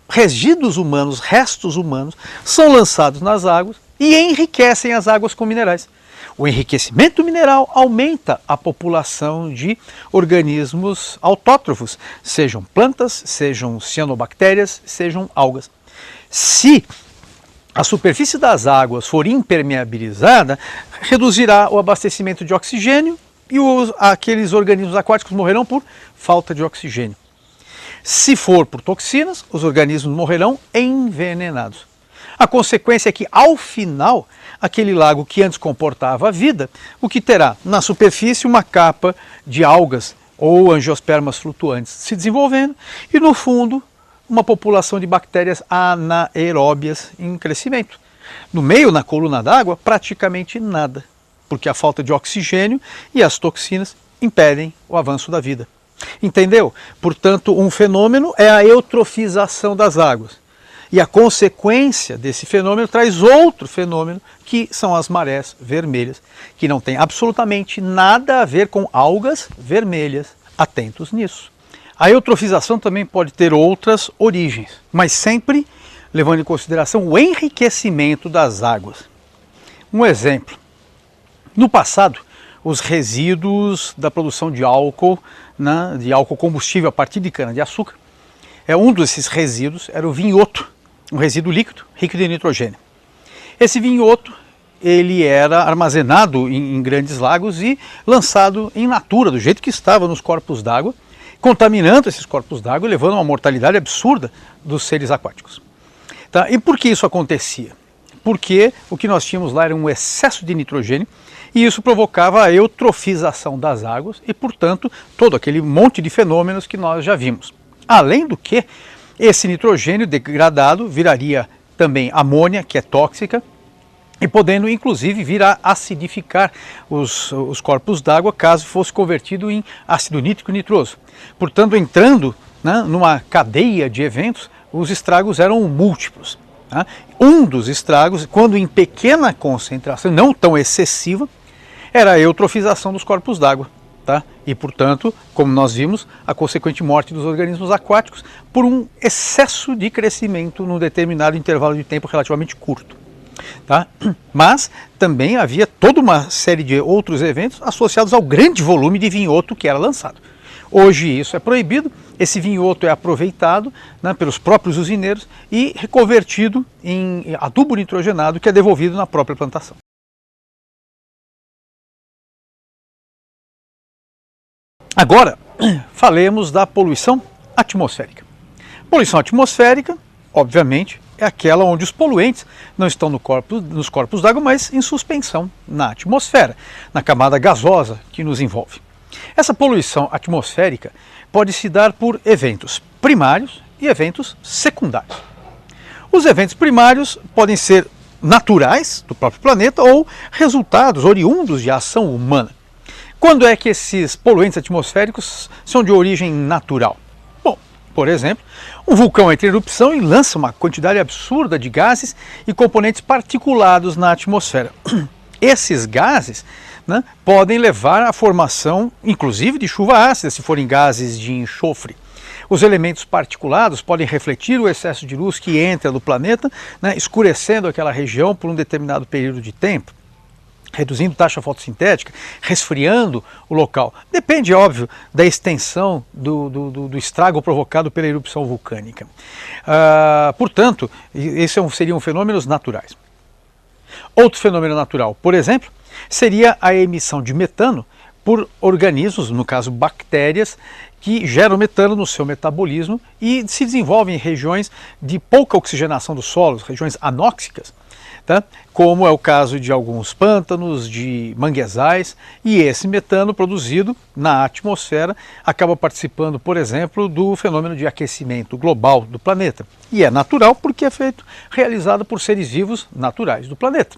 resíduos humanos, restos humanos, são lançados nas águas e enriquecem as águas com minerais. O enriquecimento mineral aumenta a população de organismos autótrofos, sejam plantas, sejam cianobactérias, sejam algas. Se a superfície das águas for impermeabilizada, reduzirá o abastecimento de oxigênio e aqueles organismos aquáticos morrerão por falta de oxigênio. Se for por toxinas, os organismos morrerão envenenados. A consequência é que, ao final, aquele lago que antes comportava a vida, o que terá na superfície uma capa de algas ou angiospermas flutuantes se desenvolvendo e no fundo uma população de bactérias anaeróbias em crescimento. No meio, na coluna d'água, praticamente nada, porque a falta de oxigênio e as toxinas impedem o avanço da vida. Entendeu? Portanto, um fenômeno é a eutrofização das águas. E a consequência desse fenômeno traz outro fenômeno, que são as marés vermelhas, que não tem absolutamente nada a ver com algas vermelhas. Atentos nisso. A eutrofização também pode ter outras origens, mas sempre levando em consideração o enriquecimento das águas. Um exemplo. No passado, os resíduos da produção de álcool combustível a partir de cana-de-açúcar, um desses resíduos era o vinhoto, um resíduo líquido, rico de nitrogênio. Esse vinhoto ele era armazenado em grandes lagos e lançado in natura, do jeito que estava nos corpos d'água, contaminando esses corpos d'água e levando a uma mortalidade absurda dos seres aquáticos. Tá? E por que isso acontecia? Porque o que nós tínhamos lá era um excesso de nitrogênio e isso provocava a eutrofização das águas e, portanto, todo aquele monte de fenômenos que nós já vimos. Além do que, esse nitrogênio degradado viraria também amônia, que é tóxica, e podendo inclusive vir a acidificar os corpos d'água caso fosse convertido em ácido nítrico nitroso. Portanto, entrando numa cadeia de eventos, os estragos eram múltiplos. Tá? Um dos estragos, quando em pequena concentração, não tão excessiva, era a eutrofização dos corpos d'água. Tá? E, portanto, como nós vimos, a consequente morte dos organismos aquáticos por um excesso de crescimento num determinado intervalo de tempo relativamente curto. Tá? Mas também havia toda uma série de outros eventos associados ao grande volume de vinhoto que era lançado. Hoje isso é proibido, esse vinhoto é aproveitado pelos próprios usineiros e reconvertido em adubo nitrogenado que é devolvido na própria plantação. Agora, falemos da poluição atmosférica. Poluição atmosférica, obviamente, é aquela onde os poluentes não estão nos corpos d'água, mas em suspensão na atmosfera, na camada gasosa que nos envolve. Essa poluição atmosférica pode se dar por eventos primários e eventos secundários. Os eventos primários podem ser naturais do próprio planeta ou resultados oriundos de ação humana. Quando é que esses poluentes atmosféricos são de origem natural? Bom, por exemplo, um vulcão entra em erupção e lança uma quantidade absurda de gases e componentes particulados na atmosfera. Esses gases podem levar à formação, inclusive, de chuva ácida, se forem gases de enxofre. Os elementos particulados podem refletir o excesso de luz que entra no planeta, escurecendo aquela região por um determinado período de tempo, reduzindo taxa fotossintética, resfriando o local. Depende, óbvio, da extensão do estrago provocado pela erupção vulcânica. Portanto, esses seriam fenômenos naturais. Outro fenômeno natural, por exemplo, seria a emissão de metano por organismos, no caso bactérias, que geram metano no seu metabolismo e se desenvolvem em regiões de pouca oxigenação dos solos, regiões anóxicas, tá? Como é o caso de alguns pântanos, de manguezais, e esse metano produzido na atmosfera acaba participando, por exemplo, do fenômeno de aquecimento global do planeta. E é natural porque é realizado por seres vivos naturais do planeta.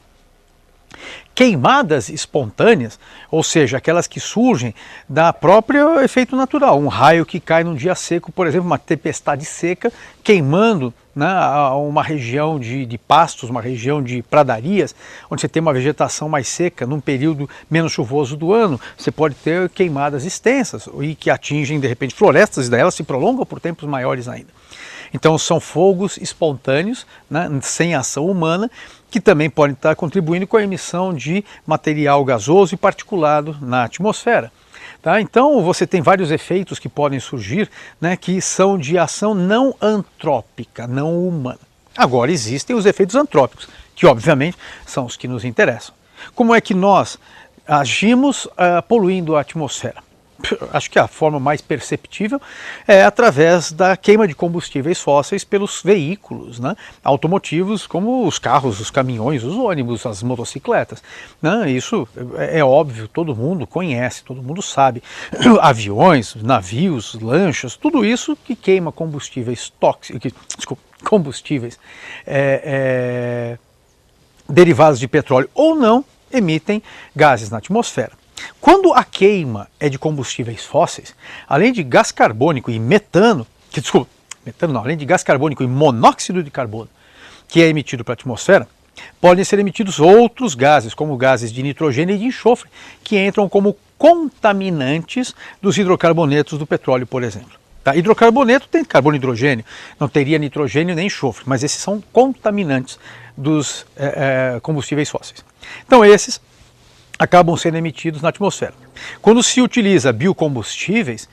Queimadas espontâneas, ou seja, aquelas que surgem da própria efeito natural, um raio que cai num dia seco, por exemplo, uma tempestade seca, queimando uma região de pastos, uma região de pradarias, onde você tem uma vegetação mais seca, num período menos chuvoso do ano, você pode ter queimadas extensas e que atingem, de repente, florestas, e daí elas se prolongam por tempos maiores ainda. Então são fogos espontâneos, sem ação humana, que também podem estar contribuindo com a emissão de material gasoso e particulado na atmosfera. Tá? Então você tem vários efeitos que podem surgir, que são de ação não antrópica, não humana. Agora existem os efeitos antrópicos, que obviamente são os que nos interessam. Como é que nós agimos poluindo a atmosfera? Acho que a forma mais perceptível é através da queima de combustíveis fósseis pelos veículos, né, automotivos, como os carros, os caminhões, os ônibus, as motocicletas, né. Isso é óbvio, todo mundo conhece, todo mundo sabe. Aviões, navios, lanchas, tudo isso que queima combustíveis tóxicos, combustíveis derivados de petróleo ou não, emitem gases na atmosfera. Quando a queima é de combustíveis fósseis, além de gás carbônico e metano, além de gás carbônico e monóxido de carbono, que é emitido para a atmosfera, podem ser emitidos outros gases, como gases de nitrogênio e de enxofre, que entram como contaminantes dos hidrocarbonetos do petróleo, por exemplo. Tá? Hidrocarboneto tem carbono e hidrogênio, não teria nitrogênio nem enxofre, mas esses são contaminantes dos combustíveis fósseis. Então esses acabam sendo emitidos na atmosfera. Quando se utiliza biocombustíveis,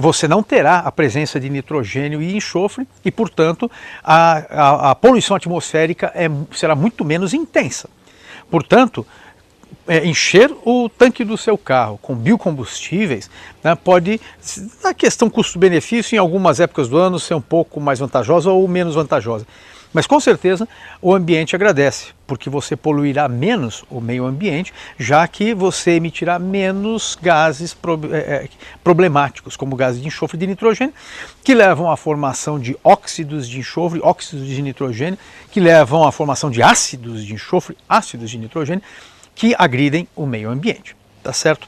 você não terá a presença de nitrogênio e enxofre e, portanto, a poluição atmosférica será muito menos intensa. Portanto, encher o tanque do seu carro com biocombustíveis, né, pode, na questão custo-benefício, em algumas épocas do ano, ser um pouco mais vantajosa ou menos vantajosa. Mas com certeza o ambiente agradece, porque você poluirá menos o meio ambiente, já que você emitirá menos gases problemáticos, como gases de enxofre e de nitrogênio, que levam à formação de óxidos de enxofre, óxidos de nitrogênio, que levam à formação de ácidos de enxofre, ácidos de nitrogênio, que agridem o meio ambiente, tá certo?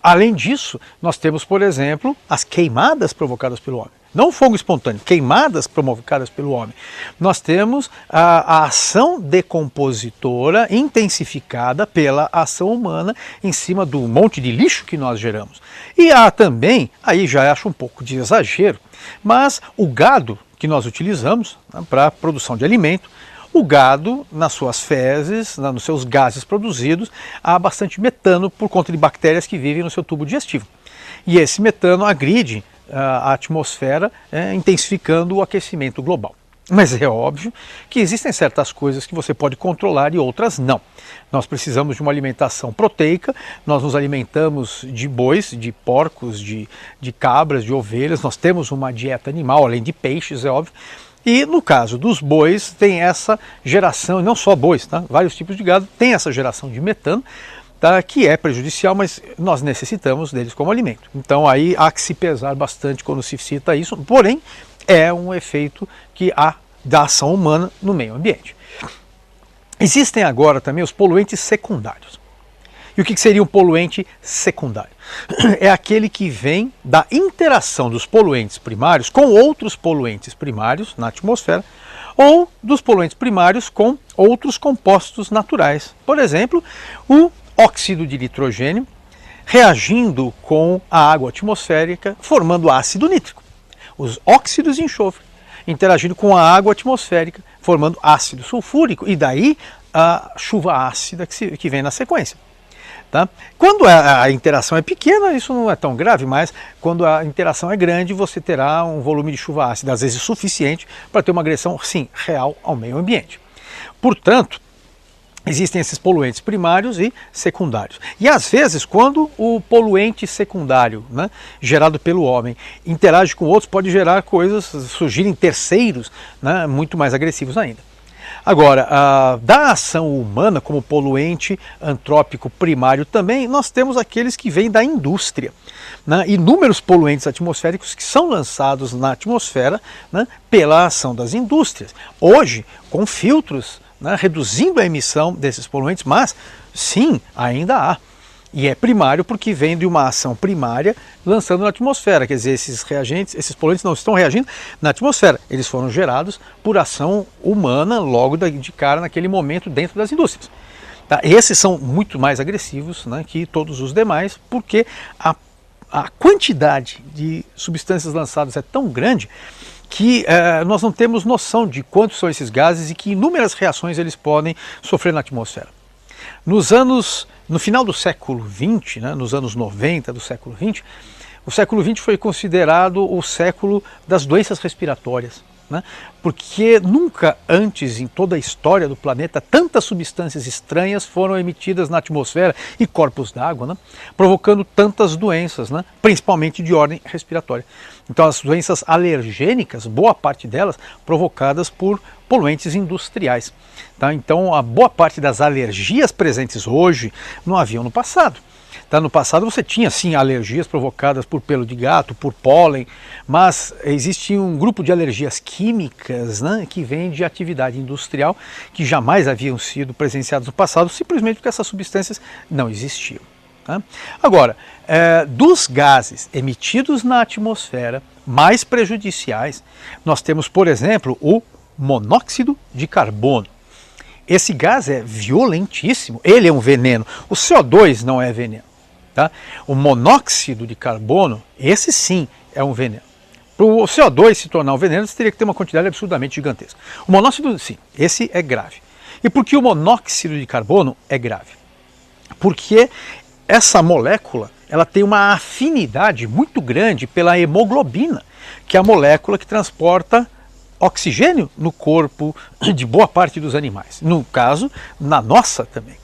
Além disso, nós temos, por exemplo, as queimadas provocadas pelo homem. Não fogo espontâneo, queimadas provocadas pelo homem. Nós temos a ação decompositora intensificada pela ação humana em cima do monte de lixo que nós geramos. E há também, aí já acho um pouco de exagero, mas o gado que nós utilizamos, né, para a produção de alimento, o gado, nas suas fezes, nos seus gases produzidos, há bastante metano por conta de bactérias que vivem no seu tubo digestivo. E esse metano agride a atmosfera, intensificando o aquecimento global. Mas é óbvio que existem certas coisas que você pode controlar e outras não. Nós precisamos de uma alimentação proteica, nós nos alimentamos de bois, de porcos, de cabras, de ovelhas, nós temos uma dieta animal, além de peixes, é óbvio. E no caso dos bois, tem essa geração, não só bois, tá? Vários tipos de gado, tem essa geração de metano, tá, que é prejudicial, mas nós necessitamos deles como alimento. Então aí há que se pesar bastante quando se cita isso, porém é um efeito que há da ação humana no meio ambiente. Existem agora também os poluentes secundários. E o que seria um poluente secundário? É aquele que vem da interação dos poluentes primários com outros poluentes primários na atmosfera, ou dos poluentes primários com outros compostos naturais. Por exemplo, o óxido de nitrogênio reagindo com a água atmosférica, formando ácido nítrico. Os óxidos de enxofre interagindo com a água atmosférica, formando ácido sulfúrico, e daí a chuva ácida que vem na sequência. Tá? Quando a interação é pequena, isso não é tão grave, mas quando a interação é grande, você terá um volume de chuva ácida, às vezes suficiente para ter uma agressão, sim, real ao meio ambiente. Portanto, existem esses poluentes primários e secundários. E às vezes, quando o poluente secundário, né, gerado pelo homem, interage com outros, pode gerar coisas, surgirem terceiros, né, muito mais agressivos ainda. Agora, da ação humana como poluente antrópico primário também, nós temos aqueles que vêm da indústria. Né, inúmeros poluentes atmosféricos que são lançados na atmosfera, né, pela ação das indústrias. Hoje, com filtros, né, reduzindo a emissão desses poluentes, mas sim, ainda há. E é primário porque vem de uma ação primária lançando na atmosfera. Quer dizer, esses reagentes, esses poluentes não estão reagindo na atmosfera. Eles foram gerados por ação humana logo de cara naquele momento dentro das indústrias. Tá? Esses são muito mais agressivos, né, que todos os demais, porque a quantidade de substâncias lançadas é tão grande que nós não temos noção de quantos são esses gases e que inúmeras reações eles podem sofrer na atmosfera. No final do século XX, né, nos anos 90 do século XX, o século XX foi considerado o século das doenças respiratórias. né? Porque nunca antes em toda a história do planeta tantas substâncias estranhas foram emitidas na atmosfera e corpos d'água, né? Provocando tantas doenças, né? Principalmente de ordem respiratória. Então as doenças alergênicas, boa parte delas provocadas por poluentes industriais. Tá? Então a boa parte das alergias presentes hoje não haviam no passado. Tá? No passado você tinha sim alergias provocadas por pelo de gato, por pólen, mas existe um grupo de alergias químicas, né, que vem de atividade industrial que jamais haviam sido presenciadas no passado, simplesmente porque essas substâncias não existiam. Tá? Agora, dos gases emitidos na atmosfera mais prejudiciais, nós temos, por exemplo, o monóxido de carbono. Esse gás é violentíssimo, ele é um veneno. O CO2 não é veneno. Tá? O monóxido de carbono, esse sim é um veneno. Para o CO2 se tornar um veneno, você teria que ter uma quantidade absurdamente gigantesca. O monóxido, sim, esse é grave. E por que o monóxido de carbono é grave? Porque essa molécula ela tem uma afinidade muito grande pela hemoglobina, que é a molécula que transporta oxigênio no corpo de boa parte dos animais. No caso, na nossa também.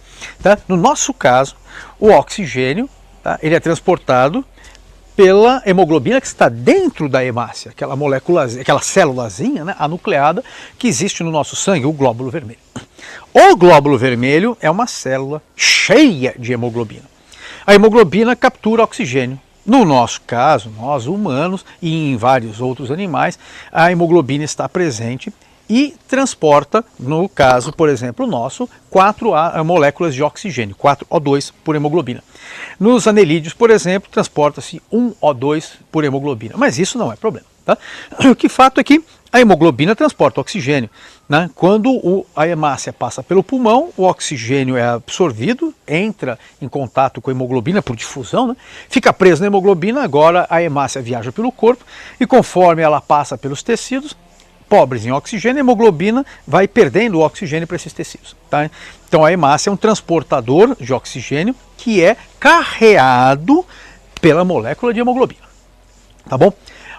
Tá? No nosso caso, o oxigênio, tá, ele é transportado pela hemoglobina que está dentro da hemácia, aquela molécula, aquela célulazinha, né, anucleada que existe no nosso sangue, o glóbulo vermelho. O glóbulo vermelho é uma célula cheia de hemoglobina. A hemoglobina captura oxigênio. No nosso caso, nós humanos e em vários outros animais, a hemoglobina está presente e transporta, no caso, por exemplo, nosso, 4 moléculas de oxigênio, 4 O2 por hemoglobina. Nos anelídeos, por exemplo, transporta-se 1 O2 por hemoglobina, mas isso não é problema. Tá? O que fato é que a hemoglobina transporta oxigênio. Né? Quando a hemácia passa pelo pulmão, o oxigênio é absorvido, entra em contato com a hemoglobina por difusão, né? Fica preso na hemoglobina, agora a hemácia viaja pelo corpo e conforme ela passa pelos tecidos, pobres em oxigênio, a hemoglobina vai perdendo o oxigênio para esses tecidos. Tá? Então a hemácia é um transportador de oxigênio que é carreado pela molécula de hemoglobina. Tá bom?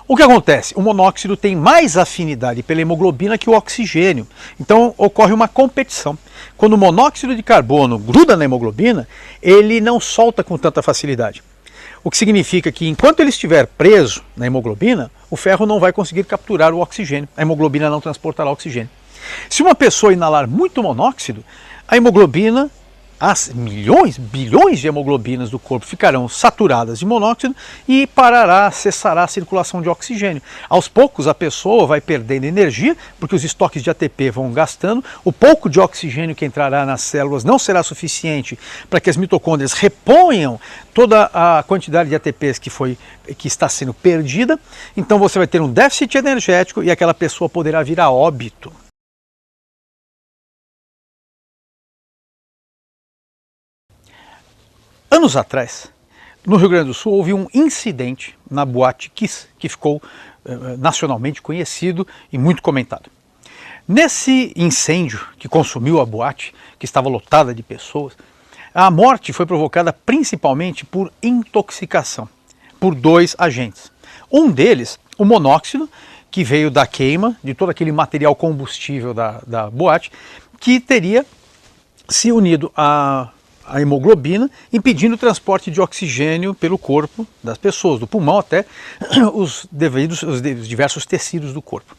O que acontece? O monóxido tem mais afinidade pela hemoglobina que o oxigênio. Então ocorre uma competição. Quando o monóxido de carbono gruda na hemoglobina, ele não solta com tanta facilidade. O que significa que enquanto ele estiver preso na hemoglobina, o ferro não vai conseguir capturar o oxigênio. A hemoglobina não transportará oxigênio. Se uma pessoa inalar muito monóxido, a hemoglobina, as milhões, bilhões de hemoglobinas do corpo ficarão saturadas de monóxido e cessará a circulação de oxigênio. Aos poucos a pessoa vai perdendo energia, porque os estoques de ATP vão gastando, o pouco de oxigênio que entrará nas células não será suficiente para que as mitocôndrias reponham toda a quantidade de ATPs que está sendo perdida, então você vai ter um déficit energético e aquela pessoa poderá vir a óbito. Anos atrás, no Rio Grande do Sul, houve um incidente na boate Kiss, que ficou nacionalmente conhecido e muito comentado. Nesse incêndio que consumiu a boate, que estava lotada de pessoas, a morte foi provocada principalmente por intoxicação, por 2 agentes. Um deles, o monóxido, que veio da queima de todo aquele material combustível da boate, que teria se unido a hemoglobina, impedindo o transporte de oxigênio pelo corpo das pessoas, do pulmão até os diversos tecidos do corpo.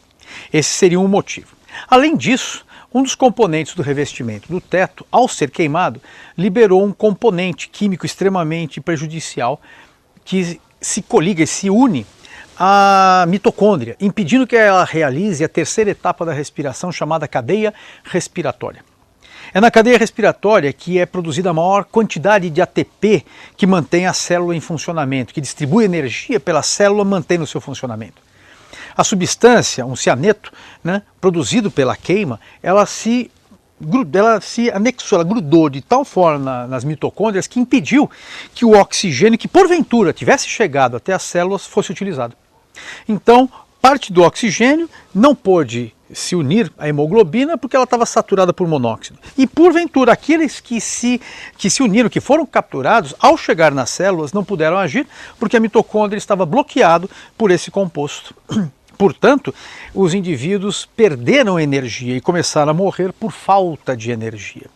Esse seria um motivo. Além disso, um dos componentes do revestimento do teto, ao ser queimado, liberou um componente químico extremamente prejudicial que se coliga e se une à mitocôndria, impedindo que ela realize a terceira etapa da respiração, chamada cadeia respiratória. É na cadeia respiratória que é produzida a maior quantidade de ATP que mantém a célula em funcionamento, que distribui energia pela célula mantendo o seu funcionamento. A substância, um cianeto, né, produzido pela queima, ela se anexou, ela grudou de tal forma nas mitocôndrias que impediu que o oxigênio que porventura tivesse chegado até as células fosse utilizado. Então, parte do oxigênio não pôde se unir à hemoglobina porque ela estava saturada por monóxido. E porventura aqueles que se uniram, que foram capturados, ao chegar nas células não puderam agir porque a mitocôndria estava bloqueada por esse composto Portanto, os indivíduos perderam energia e começaram a morrer por falta de energia.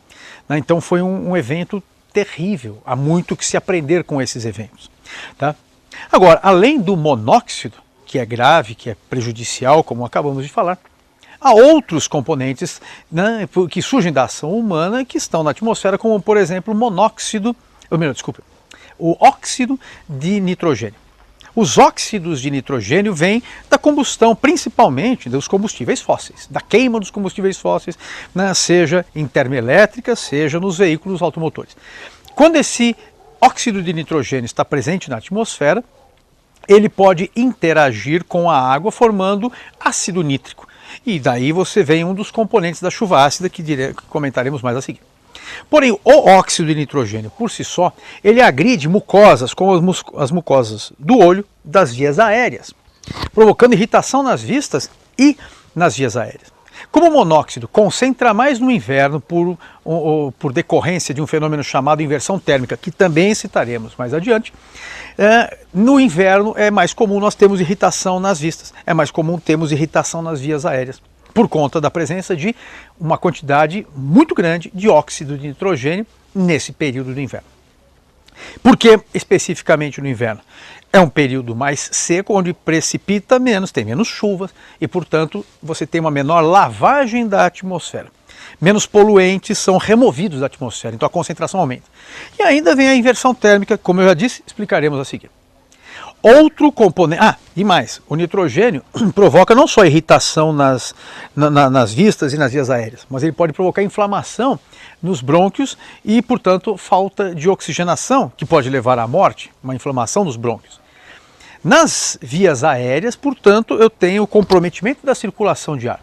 Então foi um evento terrível, há muito que se aprender com esses eventos. Tá? Agora, além do monóxido, que é grave, que é prejudicial, como acabamos de falar, há outros componentes, né, que surgem da ação humana que estão na atmosfera, como por exemplo o óxido de nitrogênio. Os óxidos de nitrogênio vêm da combustão, principalmente dos combustíveis fósseis, da queima dos combustíveis fósseis, né, seja em termoelétrica, seja nos veículos automotores. Quando esse óxido de nitrogênio está presente na atmosfera, ele pode interagir com a água formando ácido nítrico. E daí você vem um dos componentes da chuva ácida que comentaremos mais a seguir. Porém, o óxido de nitrogênio por si só, ele agride mucosas, como as mucosas do olho, das vias aéreas, provocando irritação nas vistas e nas vias aéreas. Como o monóxido concentra mais no inverno por decorrência de um fenômeno chamado inversão térmica, que também citaremos mais adiante, no inverno é mais comum nós termos irritação nas vistas, é mais comum termos irritação nas vias aéreas, por conta da presença de uma quantidade muito grande de óxido de nitrogênio nesse período do inverno. Por que especificamente no inverno? É um período mais seco, onde precipita menos, tem menos chuvas e, portanto, você tem uma menor lavagem da atmosfera. Menos poluentes são removidos da atmosfera, então a concentração aumenta. E ainda vem a inversão térmica, como eu já disse, explicaremos a seguir. Outro componente... e mais, o nitrogênio provoca não só irritação nas vistas e nas vias aéreas, mas ele pode provocar inflamação nos brônquios e, portanto, falta de oxigenação, que pode levar à morte, uma inflamação dos brônquios. Nas vias aéreas, portanto, eu tenho o comprometimento da circulação de ar.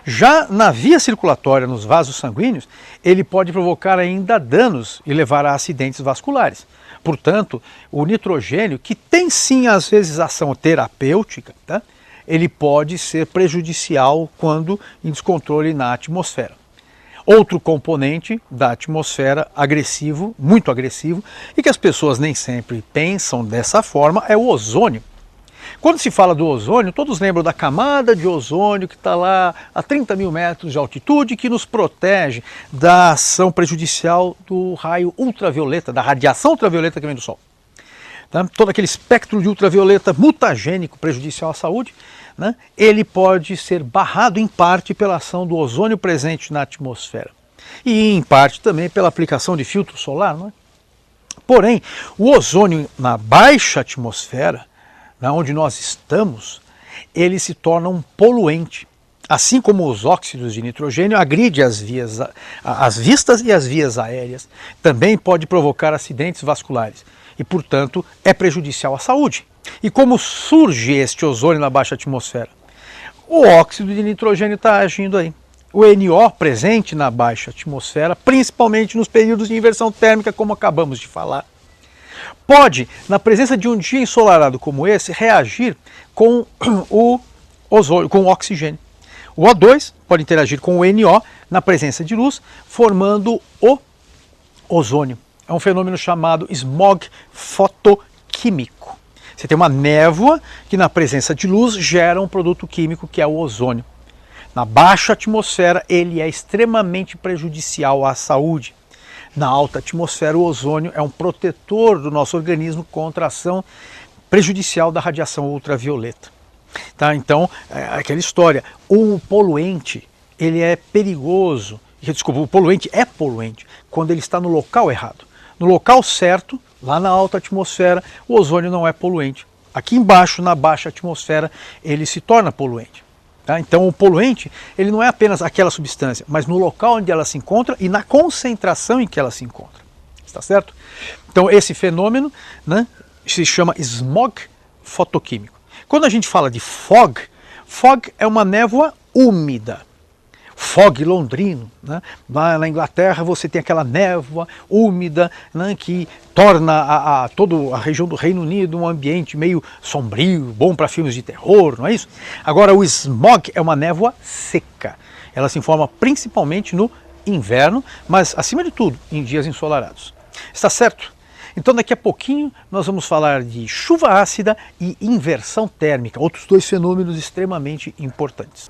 Já na via circulatória, nos vasos sanguíneos, ele pode provocar ainda danos e levar a acidentes vasculares. Portanto, o nitrogênio, que tem sim às vezes ação terapêutica, tá? Ele pode ser prejudicial quando em descontrole na atmosfera. Outro componente da atmosfera agressivo, muito agressivo, e que as pessoas nem sempre pensam dessa forma, é o ozônio. Quando se fala do ozônio, todos lembram da camada de ozônio que está lá a 30 mil metros de altitude, que nos protege da ação prejudicial do raio ultravioleta, da radiação ultravioleta que vem do Sol. Tá? Todo aquele espectro de ultravioleta mutagênico prejudicial à saúde, né, ele pode ser barrado em parte pela ação do ozônio presente na atmosfera. E em parte também pela aplicação de filtro solar. Não é? Porém, o ozônio na baixa atmosfera, onde nós estamos, ele se torna um poluente. Assim como os óxidos de nitrogênio agride as vistas e as vias aéreas, também pode provocar acidentes vasculares e, portanto, é prejudicial à saúde. E como surge este ozônio na baixa atmosfera? O óxido de nitrogênio está agindo aí. O NO presente na baixa atmosfera, principalmente nos períodos de inversão térmica, como acabamos de falar, pode, na presença de um dia ensolarado como esse, reagir com o oxigênio. O O2 pode interagir com o NO na presença de luz, formando o ozônio. É um fenômeno chamado smog fotoquímico. Você tem uma névoa que na presença de luz gera um produto químico que é o ozônio. Na baixa atmosfera ele é extremamente prejudicial à saúde. Na alta atmosfera, o ozônio é um protetor do nosso organismo contra a ação prejudicial da radiação ultravioleta. Tá? Então, aquela história, o poluente, ele é perigoso, desculpa, o poluente é poluente quando ele está no local errado. No local certo, lá na alta atmosfera, o ozônio não é poluente. Aqui embaixo, na baixa atmosfera, ele se torna poluente. Tá? Então o poluente, ele não é apenas aquela substância, mas no local onde ela se encontra e na concentração em que ela se encontra. Está certo? Então esse fenômeno, né, se chama smog fotoquímico. Quando a gente fala de fog é uma névoa úmida. Fog londrino, né? Lá na Inglaterra você tem aquela névoa úmida, né, que torna toda a região do Reino Unido um ambiente meio sombrio, bom para filmes de terror, não é isso? Agora o smog é uma névoa seca, ela se forma principalmente no inverno, mas acima de tudo em dias ensolarados. Está certo? Então daqui a pouquinho nós vamos falar de chuva ácida e inversão térmica, outros dois fenômenos extremamente importantes.